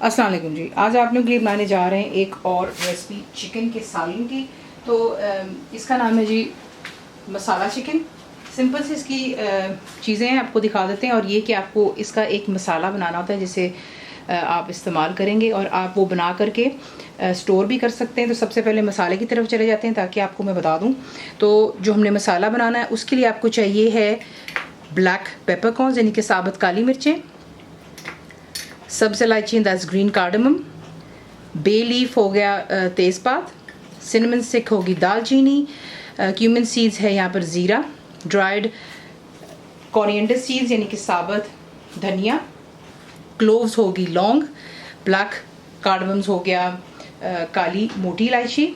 अस्सलाम वालेकुम जी। आज आप लोग के लिए बनाने जा रहे हैं एक और रेसिपी चिकन के सालन की। तो इसका नाम है जी मसाला चिकन। सिंपल से इसकी चीज़ें आपको दिखा देते हैं, और ये कि आपको इसका एक मसाला बनाना होता है जिसे आप इस्तेमाल करेंगे और आप वो बना करके स्टोर भी कर सकते हैं। तो सबसे पहले मसाले की तरफ चले जाते हैं ताकि आपको मैं बता दूँ। तो जो हमने मसाला बनाना है उसके लिए आपको चाहिए है ब्लैक पेपरकॉर्न्स यानी कि साबुत काली मिर्चें, सब्ज़ इलायची that's green cardamom, bay leaf हो गया तेज़पात, सिनेमन स्टिक होगी दालचीनी, क्यूमिन सीड्स है यहाँ पर ज़ीरा, ड्राइड कोरिएंडर सीड्स यानी कि साबुत धनिया, क्लोव्स होगी लौंग, ब्लैक कार्डमम्स हो गया काली मोटी इलायची,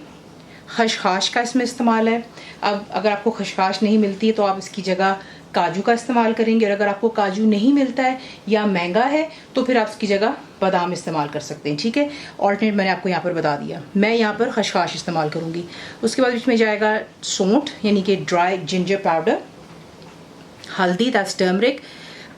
खशखाश का इसमें इस्तेमाल है। अब अगर आपको खशखाश नहीं मिलती है तो आप इसकी जगह काजू का इस्तेमाल करेंगे, और अगर आपको काजू नहीं मिलता है या महंगा है तो फिर आप इसकी जगह बादाम इस्तेमाल कर सकते हैं। ठीक है, ऑल्टरनेट मैंने आपको यहाँ पर बता दिया। मैं यहाँ पर खशखाश इस्तेमाल करूँगी। उसके बाद इसमें जाएगा सौंठ यानी कि ड्राई जिंजर पाउडर, हल्दी दैट्स टर्मरिक,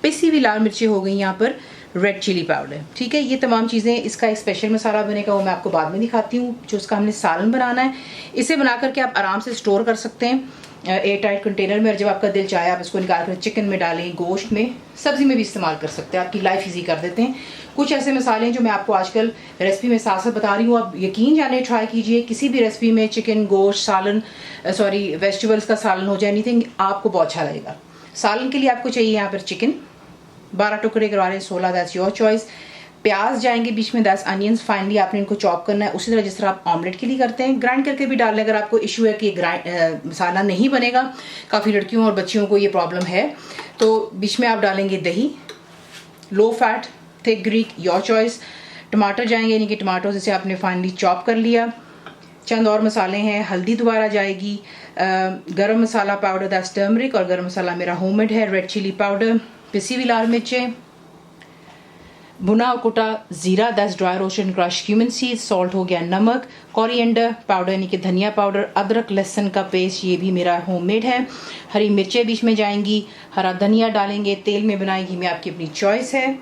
पिसी हुई लाल मिर्ची हो गई यहाँ पर, रेड चिली पाउडर। ठीक है, ये तमाम चीज़ें, इसका एक स्पेशल मसाला बनेगा वो मैं आपको बाद में दिखाती हूँ। जो इसका हमने सालन बनाना है, इसे बना करके आप आराम से स्टोर कर सकते हैं एयर टाइट कंटेनर में, और जब आपका दिल चाहे आप इसको निकाल कर चिकन में डालें, गोश्त में, सब्ज़ी में भी इस्तेमाल कर सकते हैं। आपकी लाइफ ईजी कर देते हैं। कुछ ऐसे मसाले हैं जो मैं आपको आजकल रेसिपी में साथ साथ बता रही हूँ, आप यकीन जाने ट्राई कीजिए। किसी भी रेसिपी में चिकन, गोश्त, सालन, वेजिटेबल्स का सालन हो जाए, एनीथिंग, आपको बहुत अच्छा लगेगा। सालन के लिए आपको चाहिए यहाँ पर चिकन 12 टुकड़े करवा रहे हैं, 16 दैट्स योर चॉइस। प्याज जाएंगे बीच में, 10 अनियंस फाइनली आपने इनको चॉप करना है, उसी तरह जिस तरह आप ऑमलेट के लिए करते हैं। ग्राइंड करके भी डाल लें अगर आपको इशू है कि मसाला नहीं बनेगा। काफ़ी लड़कियों और बच्चियों को ये प्रॉब्लम है। तो बीच में आप डालेंगे दही, low fat, thick Greek, your choice. टमाटर जाएंगे यानी कि टमाटो जिसे आपने फाइनली चॉप कर लिया। चंद और मसाले हैं, हल्दी दोबारा जाएगी, गरम मसाला पाउडर दैट्स टर्मरिक, और गरम मसाला मेरा होममेड है, रेड चिली पाउडर, पिसी हुई लाल मिर्चें, भुना और कुटा ज़ीरा that's dry roasted crush cumin seeds, salt हो गया, नमक, कोरिएंडर पाउडर यानी कि धनिया पाउडर, अदरक लहसुन का पेस्ट ये भी मेरा होममेड है, हरी मिर्चें बीच में जाएंगी, हरा धनिया डालेंगे। तेल में बनाएगी मैं आपकी अपनी चॉइस है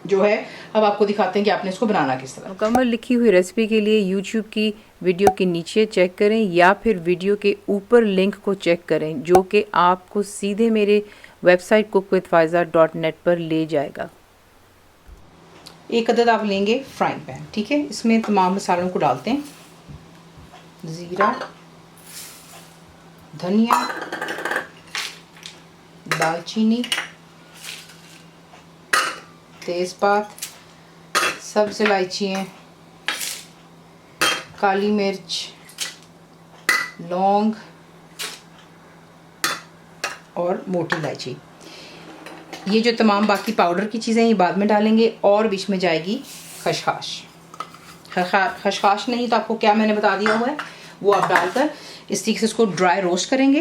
जो है। अब आपको दिखाते हैं कि आपने इसको बनाना किस तरह। मुकम्मल लिखी हुई रेसिपी के लिए यूट्यूब की वीडियो के नीचे चेक करें या फिर वीडियो के ऊपर लिंक को चेक करें, जो कि आपको सीधे मेरे वेबसाइट cookWithFaiza.net पर ले जाएगा। एक अदद आप लेंगे फ्राइंग पैन। ठीक है, इसमें तमाम मसालों को डालते हैं। ज़ीरा, धनिया, दालचीनी, तेज़पात, सब्ज़ इलायचियाँ, काली मिर्च, लौंग और मोटी इलायची। ये जो तमाम बाकी पाउडर की चीज़ें ये बाद में डालेंगे। और बीच में जाएगी खशखाश। खशखाश नहीं तो आपको क्या मैंने बता दिया हुआ है वो आप डालकर इस तरीके से इसको ड्राई रोस्ट करेंगे।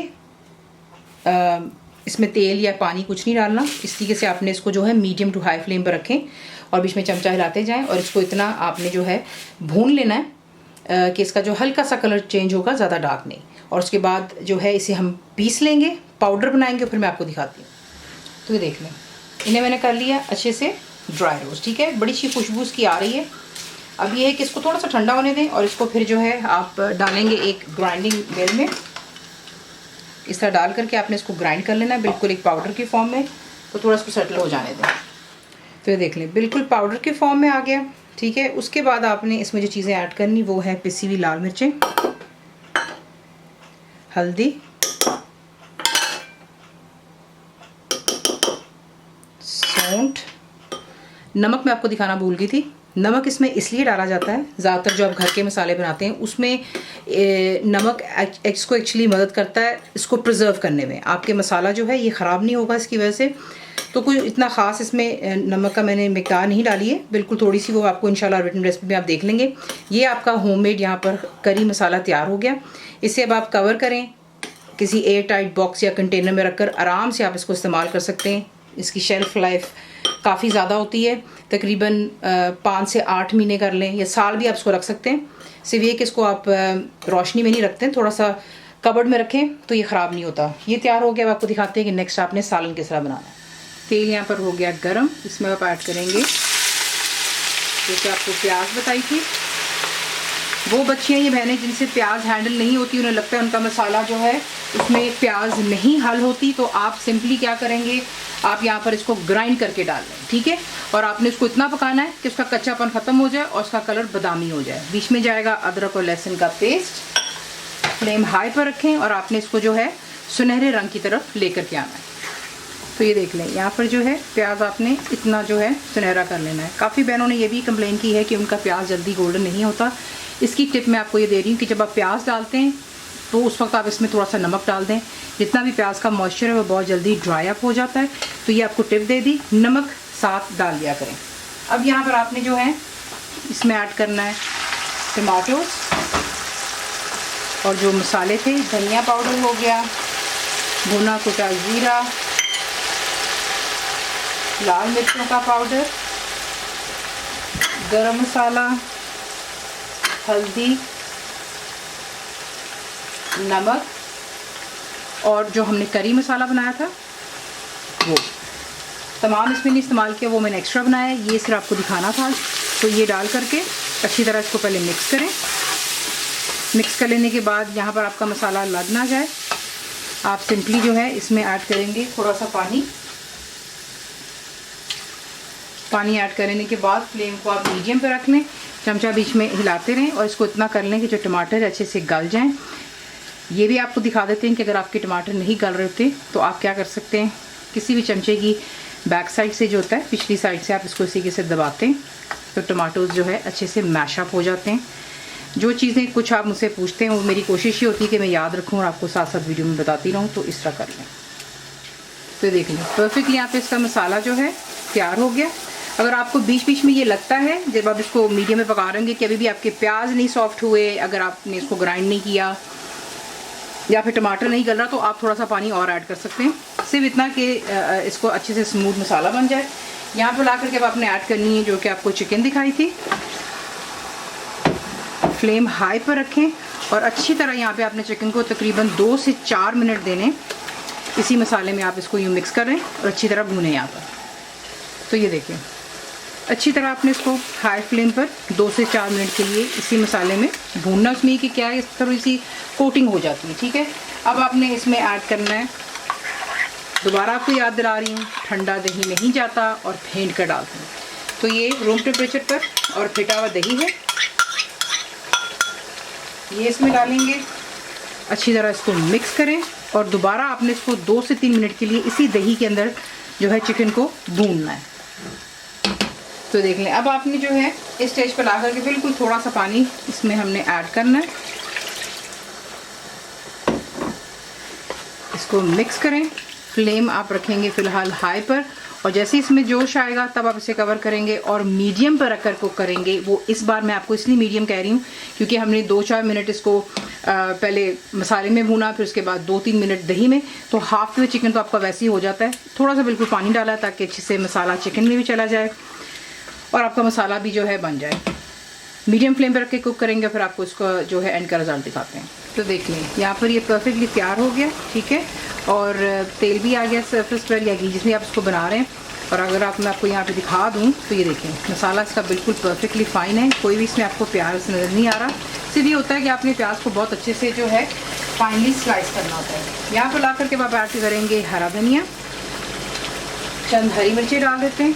इसमें तेल या पानी कुछ नहीं डालना। इस तरीके से आपने इसको जो है मीडियम टू हाई फ्लेम पर रखें और बीच में चमचा हिलाते जाएं, और इसको इतना आपने जो है भून लेना है कि इसका जो हल्का सा कलर चेंज होगा, ज़्यादा डार्क नहीं। और उसके बाद जो है इसे हम पीस लेंगे, पाउडर बनाएंगे, फिर मैं आपको दिखाती हूँ। तो ये देख लें, इन्हें मैंने कर लिया अच्छे से ड्राई रोस्ट। ठीक है, बड़ी अच्छी खुशबू इसकी आ रही है। अब ये है कि इसको थोड़ा सा ठंडा होने दें, और इसको फिर जो है आप डालेंगे एक ग्राइंडिंग मिल में। इस तरह डाल करके आपने इसको ग्राइंड कर लेना है बिल्कुल एक पाउडर की फॉर्म में। तो थोड़ा इसको सेटल हो जाने दें। तो ये देख लें बिल्कुल पाउडर की फॉर्म में आ गया। ठीक है, उसके बाद आपने इसमें जो चीज़ें ऐड करनी वो है पिसी हुई लाल मिर्चें, हल्दी, सौंठ, नमक मैं आपको दिखाना भूल गई थी। नमक इसमें इसलिए डाला जाता है, ज़्यादातर जो आप घर के मसाले बनाते हैं उसमें नमक इसको एक्चुअली मदद करता है इसको प्रिजर्व करने में। आपके मसाला जो है ये ख़राब नहीं होगा इसकी वजह से। तो कोई इतना ख़ास इसमें नमक का मैंने मिक़दार नहीं डाली है, बिल्कुल थोड़ी सी, वो आपको इंशाल्लाह रिटन रेसिपी में आप देख लेंगे। ये आपका होममेड यहाँ पर करी मसाला तैयार हो गया। इसे अब आप कवर करें, किसी एयर टाइट बॉक्स या कंटेनर में रखकर आराम से आप इसको इस्तेमाल कर सकते हैं। इसकी शेल्फ़ लाइफ काफ़ी ज़्यादा होती है, तकरीबन 5 से 8 महीने कर लें, या साल भी आप इसको रख सकते हैं। सिर्फ ये कि इसको आप रोशनी में नहीं रखते हैं, थोड़ा सा कबर्ड में रखें तो ये ख़राब नहीं होता। ये तैयार हो गया। अब आपको दिखाते हैं कि नेक्स्ट आपने सालन किस तरह बनाना है। तेल यहाँ पर हो गया गरम, इसमें आप ऐड करेंगे जैसे आपको प्याज बताई थी। वो बच्चियाँ ये बहनें जिनसे प्याज हैंडल नहीं होती, उन्हें लगता है उनका मसाला जो है उसमें प्याज नहीं हल होती, तो आप सिंपली क्या करेंगे, आप यहाँ पर इसको ग्राइंड करके डाल लें, ठीक है। और आपने इसको इतना पकाना है कि उसका कच्चापन ख़त्म हो जाए और उसका कलर बादामी हो जाए। बीच में जाएगा अदरक और लहसुन का पेस्ट। फ्लेम हाई पर रखें और आपने इसको जो है सुनहरे रंग की तरफ लेकर के आना है। तो ये देख लें, यहाँ पर जो है प्याज आपने इतना जो है सुनहरा कर लेना है। काफ़ी बहनों ने ये भी कंप्लेन की है कि उनका प्याज जल्दी गोल्डन नहीं होता। इसकी टिप मैं आपको ये दे रही हूँ कि जब आप प्याज डालते हैं तो उस वक्त आप इसमें थोड़ा सा नमक डाल दें। जितना भी प्याज का मॉइस्चर है वो बहुत जल्दी ड्राई अप हो जाता है। तो ये आपको टिप दे दी, नमक साथ डाल दिया करें। अब यहाँ पर आपने जो है इसमें ऐड करना है टमाटोज और जो मसाले थे, धनिया पाउडर हो गया, भुना कुटा ज़ीरा, लाल मिर्चों का पाउडर, गरम मसाला, हल्दी, नमक और जो हमने करी मसाला बनाया था वो तमाम इसमें नहीं इस्तेमाल किया, वो मैंने एक्स्ट्रा बनाया है। ये सिर्फ आपको दिखाना था। तो ये डाल करके अच्छी तरह इसको पहले मिक्स करें। मिक्स कर लेने के बाद यहाँ पर आपका मसाला लग ना जाए, आप सिंपली जो है इसमें ऐड करेंगे थोड़ा सा पानी। पानी ऐड करने के बाद फ्लेम को आप मीडियम पे रख लें, चमचा बीच में हिलाते रहें और इसको इतना कर लें कि जो टमाटर अच्छे से गल जाएं। ये भी आपको दिखा देते हैं कि अगर आपके टमाटर नहीं गल रहे होते तो आप क्या कर सकते हैं, किसी भी चमचे की बैक साइड से जो होता है पिछली साइड से आप इसको इसी के से दबाते हैं तो टमाटोज जो है अच्छे से मैशअप हो जाते हैं। जो चीज़ें कुछ आप मुझसे पूछते हैं वो मेरी कोशिश ही होती है कि मैं याद रखूँ और आपको साथ साथ वीडियो में बताती रहूँ, तो इस तरह कर लें। तो देख लें परफेक्टली यहाँ पे इसका मसाला जो है तैयार हो गया। अगर आपको बीच बीच में ये लगता है जब आप इसको मीडियम में पका रहे हैं कि अभी भी आपके प्याज नहीं सॉफ्ट हुए, अगर आपने इसको ग्राइंड नहीं किया या फिर टमाटर नहीं गल रहा, तो आप थोड़ा सा पानी और ऐड कर सकते हैं, सिर्फ इतना कि इसको अच्छे से स्मूथ मसाला बन जाए। यहाँ पर ला करके अब आपने ऐड करनी है जो कि आपको चिकन दिखाई थी। फ्लेम हाई पर रखें और अच्छी तरह यहाँ पे आपने चिकन को तकरीबन 2 से 4 मिनट देने। इसी मसाले में आप इसको यूँ मिक्स करें और अच्छी तरह भूनें यहाँ पर। तो ये देखें अच्छी तरह आपने इसको हाई फ्लेम पर 2 से 4 मिनट के लिए इसी मसाले में भूनना। उसमें कि क्या है थोड़ी सी कोटिंग हो जाती है, ठीक है। अब आपने इसमें ऐड करना है, दोबारा आपको याद दिला रही हूँ, ठंडा दही नहीं जाता और फेंट कर डालते हैं। तो ये रूम टेम्परेचर पर और फिटा हुआ दही है, ये इसमें डालेंगे। अच्छी तरह इसको मिक्स करें और दोबारा आपने इसको 2 से 3 मिनट के लिए इसी दही के अंदर जो है चिकन को भूनना है। तो देख लें अब आपने जो है इस स्टेज पर ला करके बिल्कुल थोड़ा सा पानी इसमें हमने ऐड करना है। इसको मिक्स करें, फ्लेम आप रखेंगे फ़िलहाल हाई पर और जैसे इसमें जोश आएगा तब आप इसे कवर करेंगे और मीडियम पर रखकर कुक करेंगे। वो इस बार मैं आपको इसलिए मीडियम कह रही हूँ क्योंकि हमने 2-4 मिनट इसको पहले मसाले में भूना, फिर उसके बाद 2-3 मिनट दही में, तो हाफ वे चिकन तो आपका वैसे ही हो जाता है। थोड़ा सा बिल्कुल पानी डाला ताकि अच्छे से मसाला चिकन में भी चला जाए और आपका मसाला भी जो है बन जाए। मीडियम फ्लेम पर रख के कुक करेंगे, फिर आपको इसका जो है एंड का रिजल्ट दिखाते हैं। तो देख लें यहाँ पर ये परफेक्टली तैयार हो गया, ठीक है। और तेल भी आ गया सरफेस पर या घी जिसमें आप इसको बना रहे हैं। और अगर मैं आपको यहाँ पे दिखा दूँ तो ये देखें मसाला इसका बिल्कुल परफेक्टली फ़ाइन है, कोई भी इसमें आपको प्याज नज़र नहीं आ रहा। सिर्फ ये होता है कि आपने प्याज को बहुत अच्छे से जो है फाइनली स्लाइस करना होता है। यहाँ पर ला करके आप ऐड करेंगे हरा धनिया, चंद हरी मिर्ची डाल देते हैं,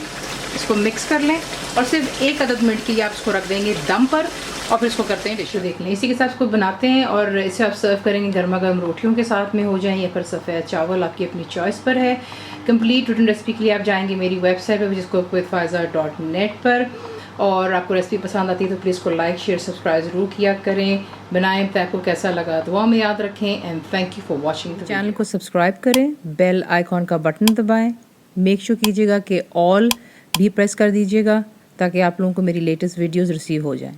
इसको मिक्स कर लें और सिर्फ 1 अदद मिनट के लिए आप इसको रख देंगे दम पर और फिर इसको करते हैं डिश। देख लें इसी के साथ इसको बनाते हैं और इसे आप सर्व करेंगे गर्मा गर्म रोटियों के साथ में हो जाए या फिर सफ़ेद चावल, आपकी अपनी चॉइस पर है। कंप्लीट रिटन रेसिपी के लिए आप जाएंगे मेरी वेबसाइट पर जिसको cookWithFaiza.net पर, और आपको रेसिपी पसंद आती है तो प्लीज़ को लाइक शेयर सब्सक्राइब ज़रूर किया करें। बनाएं तो आपको कैसा लगा दुआ में याद रखें and thank you for watching. Channel को सब्सक्राइब करें, बेल आइकॉन का बटन दबाएं, मेक श्योर कीजिएगा कि ऑल भी प्रेस कर दीजिएगा ताकि आप लोगों को मेरी लेटेस्ट वीडियोस रिसीव हो जाएं।